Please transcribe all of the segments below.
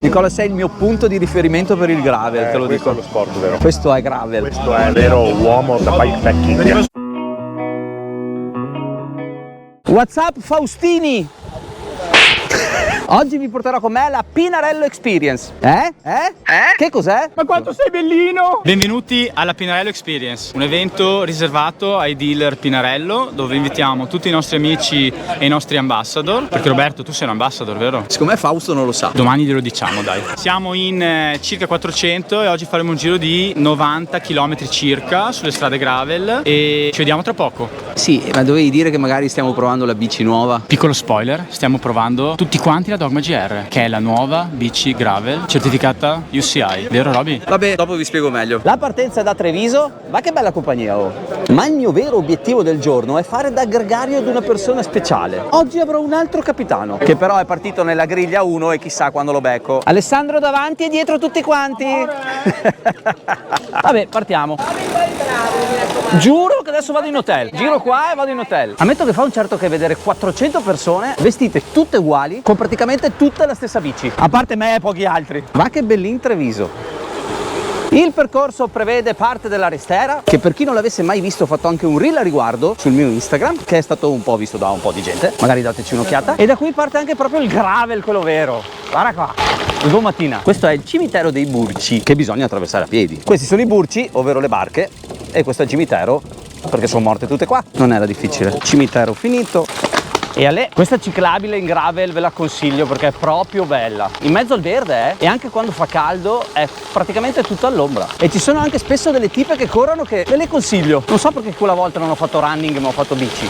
Nicola, sei il mio punto di riferimento per il gravel, te lo dico. Questo è lo sport, vero? Questo è gravel. Questo è vero uomo da bikepacking. What's up, Faustini? Oggi vi porterò con me alla Pinarello Experience. Che cos'è? Ma quanto sei bellino! Benvenuti alla Pinarello Experience, un evento riservato ai dealer Pinarello dove invitiamo tutti i nostri amici e i nostri ambassador. Perché Roberto, tu sei un ambassador, vero? Siccome Fausto non lo sa. Domani glielo diciamo, dai. Siamo in circa 400 e oggi faremo un giro di 90 km circa sulle strade gravel e ci vediamo tra poco. Sì, ma dovevi dire che magari stiamo provando la bici nuova. Piccolo spoiler, stiamo provando tutti quanti la Dogma GR, che è la nuova bici gravel certificata UCI, vero Roby? Vabbè, dopo vi spiego meglio. La partenza è da Treviso, ma che bella compagnia, oh! Ma il mio vero obiettivo del giorno è fare da gregario ad una persona speciale. Oggi avrò un altro capitano, che però è partito nella griglia 1 e chissà quando lo becco. Alessandro davanti e dietro tutti quanti. Vabbè, partiamo. Giuro che adesso vado in hotel. Giro qua e vado in hotel. Ammetto che fa un certo che vedere 400 persone vestite tutte uguali con praticamente tutta la stessa bici, a parte me e pochi altri. Ma che bellin Treviso. Il percorso prevede parte della Restera, che per chi non l'avesse mai visto ho fatto anche un reel a riguardo sul mio Instagram, che è stato un po' visto da un po' di gente, magari dateci un'occhiata. E da qui parte anche proprio il gravel, quello vero. Guarda qua, domattina. Questo è il cimitero dei Burci, che bisogna attraversare a piedi. Questi sono i Burci, ovvero le barche, e questo è il cimitero, perché sono morte tutte qua. Non era difficile. Cimitero finito. E a lei, questa ciclabile in gravel ve la consiglio perché è proprio bella. In mezzo al verde, e anche quando fa caldo è praticamente tutto all'ombra. E ci sono anche spesso delle tipe che corrono che ve le consiglio. Non so perché quella volta non ho fatto running ma ho fatto bici.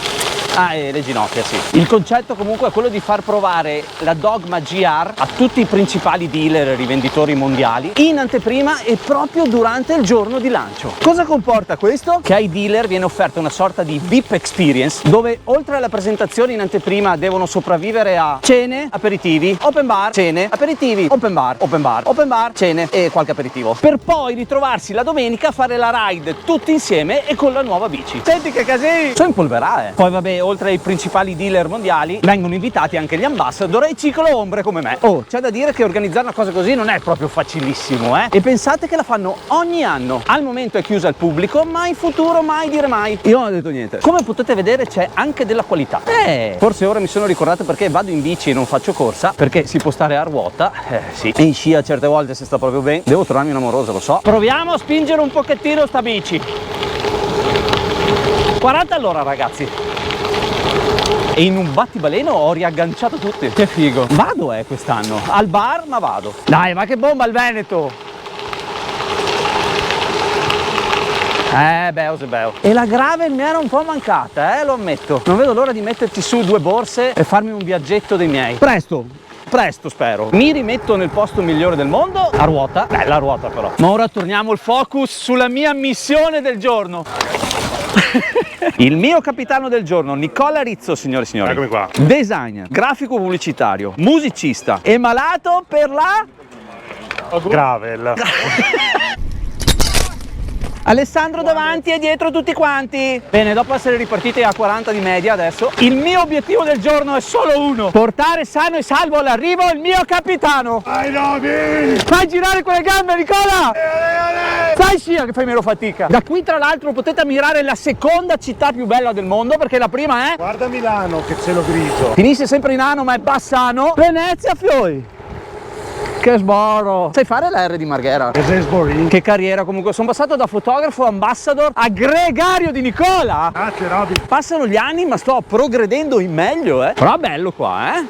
Ah, e le ginocchia, sì. Il concetto comunque è quello di far provare la Dogma GR a tutti i principali dealer e rivenditori mondiali in anteprima e proprio durante il giorno di lancio. Cosa comporta questo? Che ai dealer viene offerta una sorta di VIP experience dove oltre alla presentazione in anteprima devono sopravvivere a cene, aperitivi, open bar, cene, aperitivi, open bar, open bar, open bar, cene e qualche aperitivo. Per poi ritrovarsi la domenica a fare la ride tutti insieme e con la nuova bici. Senti che casini! Sono impolverare. Poi vabbè, oltre ai principali dealer mondiali vengono invitati anche gli ambassador e i ciclo ombre come me. Oh, c'è da dire che organizzare una cosa così non è proprio facilissimo, E pensate che la fanno ogni anno. Al momento è chiusa al pubblico, ma in futuro mai dire mai. Io non ho detto niente. Come potete vedere c'è anche della qualità. Forse ora mi sono ricordato perché vado in bici e non faccio corsa, perché si può stare a ruota, sì. E in scia certe volte se sta proprio bene. Devo trovarmi un'amorosa, lo so. Proviamo a spingere un pochettino sta bici. 40 all'ora, ragazzi. E in un battibaleno ho riagganciato tutti. Che figo. Vado quest'anno. Al bar, ma vado. Dai, ma che bomba il Veneto. Beo. E la gravel mi era un po' mancata, lo ammetto. Non vedo l'ora di metterci su 2 borse e farmi un viaggetto dei miei. Presto spero. Mi rimetto nel posto migliore del mondo, a ruota. Bella ruota però. Ma ora torniamo il focus sulla mia missione del giorno. Il mio capitano del giorno, Nicola Rizzo, signore e signori. Eccomi qua. Designer, grafico pubblicitario, musicista e malato per la Gravel. Alessandro davanti e dietro tutti quanti. Bene, dopo essere ripartiti a 40 di media adesso, il mio obiettivo del giorno è solo uno: portare sano e salvo all'arrivo il mio capitano. Vai Roby! Fai girare quelle gambe, Nicola! Stai scia che fai meno fatica. Da qui tra l'altro potete ammirare la seconda città più bella del mondo, perché la prima è... Guarda Milano, che cielo grigio. Finisce sempre in ano ma è Bassano. Venezia, fioi. Che sborro! Sai fare la R di Marghera? Che sei sborino. Che carriera comunque, sono passato da fotografo ambassador a gregario di Nicola! Grazie Roby. Passano gli anni ma sto progredendo in meglio, Però bello qua,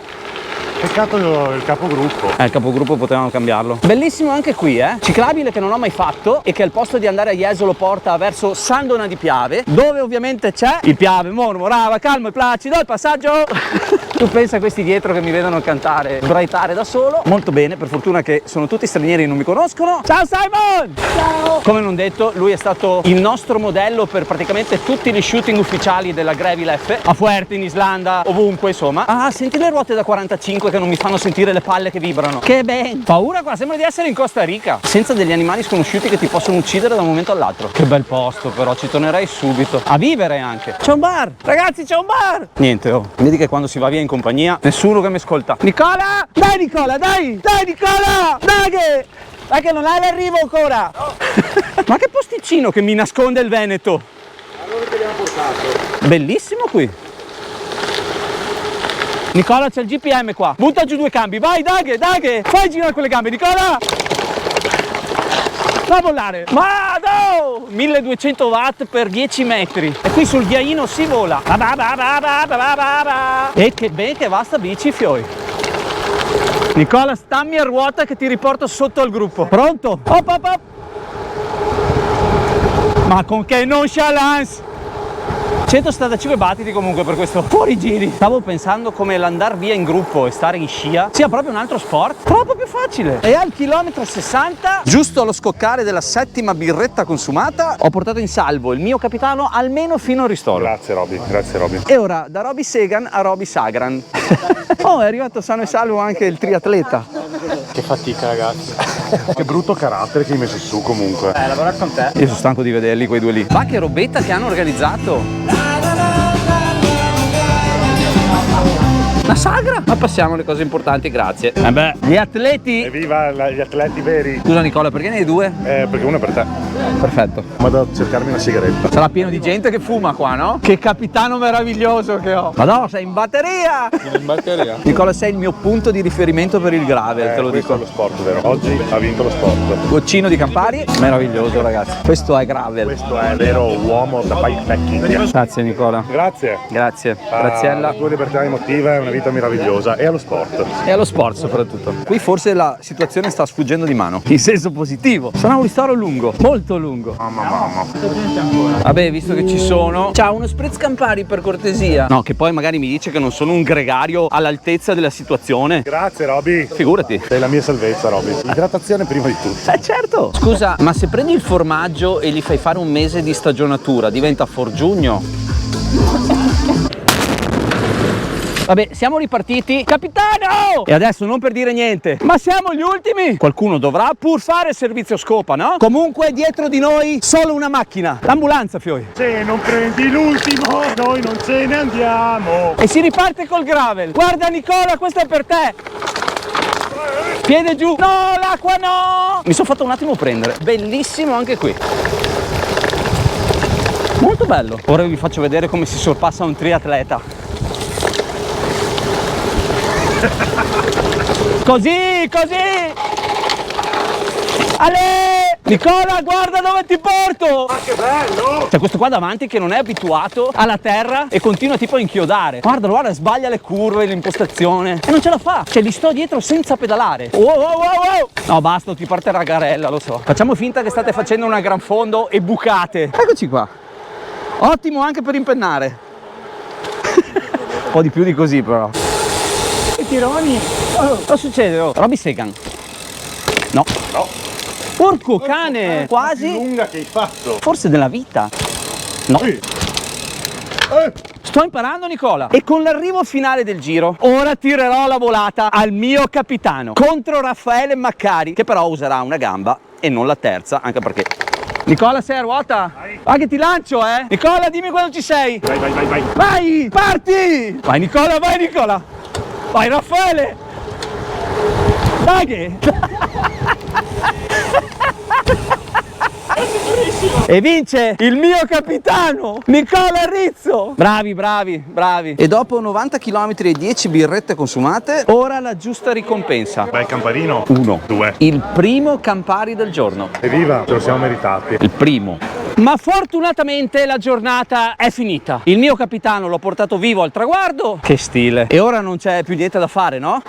Peccato il capogruppo. Il capogruppo potevamo cambiarlo. Bellissimo anche qui, Ciclabile che non ho mai fatto e che al posto di andare a Jesolo porta verso Sandona di Piave, dove ovviamente c'è il Piave, mormorava, calmo e placido, il passaggio. Tu pensa a questi dietro che mi vedono cantare, sbraitare da solo. Molto bene, per fortuna che sono tutti stranieri e non mi conoscono. Ciao Simon! Ciao! Come non detto, lui è stato il nostro modello per praticamente tutti gli shooting ufficiali della Gravel F, a Fuerte, in Islanda, ovunque insomma. Ah, senti le ruote da 45 che non mi fanno sentire le palle che vibrano. Che ben! Paura qua, sembra di essere in Costa Rica, senza degli animali sconosciuti che ti possono uccidere da un momento all'altro. Che bel posto, però ci tornerei subito. A vivere anche. C'è un bar! Ragazzi, c'è un bar! Niente, oh. Vedi che quando si va via in compagnia, nessuno che mi ascolta. Nicola! Dai Nicola, dai! Dai Nicola! Dai che non hai l'arrivo ancora! No. Ma che posticino che mi nasconde il Veneto! Allora che abbiamo portato? Bellissimo qui! Nicola, c'è il GPM qua. Butta giù 2 cambi. Vai, Daghe. Fai girare quelle gambe, Nicola. Fa volare. Ma no! 1200 watt per 10 metri. E qui sul ghiaino si vola. E che ben che va sta bici, fioi. Nicola, stammi a ruota che ti riporto sotto al gruppo. Pronto? Op. Ma con che nonchalance! 175 battiti comunque per questo fuorigiri. Stavo pensando come l'andar via in gruppo e stare in scia sia proprio un altro sport, troppo più facile. E al chilometro 60, giusto allo scoccare della 7ª birretta consumata, ho portato in salvo il mio capitano almeno fino al ristoro. Grazie Roby. E ora da Roby Segan a Roby Sagran. Oh, è arrivato sano e salvo anche il triatleta. Che fatica, ragazzi. Che brutto carattere che hai messo su comunque. Lavorare con te. Io sono stanco di vederli quei due lì. Ma che robetta che hanno organizzato! La sagra? Ma passiamo alle cose importanti, grazie. Gli atleti. Evviva gli atleti veri. Scusa Nicola, perché ne hai 2? Perché uno è per te. Perfetto. Vado a cercarmi una sigaretta. Sarà pieno di gente che fuma qua, no? Che capitano meraviglioso che ho. Ma no, sei in batteria! In batteria. Nicola, sei il mio punto di riferimento per il gravel, te lo Questo dico. è lo sport, vero? Oggi ha vinto lo sport. Goccino di Campari, meraviglioso ragazzi. Questo è gravel. Questo è vero uomo da bikepacking. Grazie Nicola. Grazie. Grazie. Graziella. La tua libertà emotiva è una vita meravigliosa e allo sport. E allo sport soprattutto. Qui forse la situazione sta sfuggendo di mano. In senso positivo. Sarà un ristoro lungo, molto lungo. Mamma. Vabbè, visto che ci sono. Ciao, uno spritz Campari per cortesia. No, che poi magari mi dice che non sono un gregario all'altezza della situazione. Grazie Roby. Figurati. Sei la mia salvezza Roby. Idratazione prima di tutto. Certo. Scusa, ma se prendi il formaggio e gli fai fare un mese di stagionatura, diventa forgiugno? Vabbè, siamo ripartiti. Capitano! E adesso non per dire niente, ma siamo gli ultimi? Qualcuno dovrà pur fare il servizio scopa, no? Comunque dietro di noi solo una macchina. L'ambulanza, fioi. Se non prendi l'ultimo, noi non ce ne andiamo. E si riparte col gravel. Guarda Nicola, questo è per te. Piede giù. No, l'acqua no! Mi sono fatto un attimo prendere. Bellissimo anche qui. Molto bello. Ora vi faccio vedere come si sorpassa un triatleta. Così! Ale! Nicola, guarda dove ti porto! Ma che bello! C'è questo qua davanti che non è abituato alla terra e continua tipo a inchiodare. Guarda, sbaglia le curve, l'impostazione e non ce la fa. Cioè, gli sto dietro senza pedalare. Wow! No, basta, ti parte ragarella, lo so. Facciamo finta che state facendo una gran fondo e bucate. Eccoci qua. Ottimo anche per impennare. Un po' di più di così però. Tironi. Cosa succede? Roby Segan. No. Porco cane. Quasi. Lunga che hai fatto. Forse della vita. No. Sto imparando Nicola. E con l'arrivo finale del giro ora tirerò la volata al mio capitano contro Raffaele Maccari, che però userà una gamba e non la terza, anche perché... Nicola, sei a ruota? Vai che ti lancio, eh. Nicola, dimmi quando ci sei. Vai. Vai, parti. Vai Nicola. Vai Raffaele! Dai che! E vince il mio capitano Nicola Rizzo. Bravi. E dopo 90 km e 10 birrette consumate, ora la giusta ricompensa. Bel camparino. 1. 2. Il primo Campari del giorno. Evviva, ce lo siamo meritati. Il primo. Ma fortunatamente la giornata è finita. Il mio capitano l'ho portato vivo al traguardo. Che stile. E ora non c'è più niente da fare, no?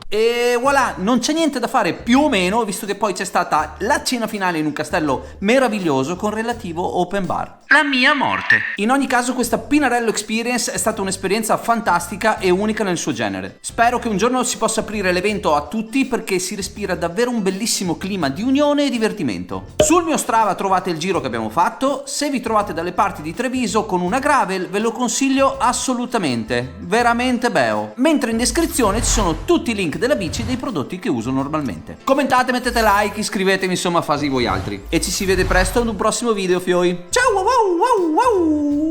E voilà, non c'è niente da fare più o meno, visto che poi c'è stata la cena finale in un castello meraviglioso con relativo open bar. La mia morte. In ogni caso questa Pinarello Experience è stata un'esperienza fantastica e unica nel suo genere. Spero che un giorno si possa aprire l'evento a tutti perché si respira davvero un bellissimo clima di unione e divertimento. Sul mio Strava trovate il giro che abbiamo fatto, se vi trovate dalle parti di Treviso con una gravel ve lo consiglio assolutamente, veramente beo. Mentre in descrizione ci sono tutti i link della bici e dei prodotti che uso normalmente. Commentate, mettete like, iscrivetevi, insomma fasi voi altri. E ci si vede presto ad un prossimo video, fioi. Ciao wow wow wow wow.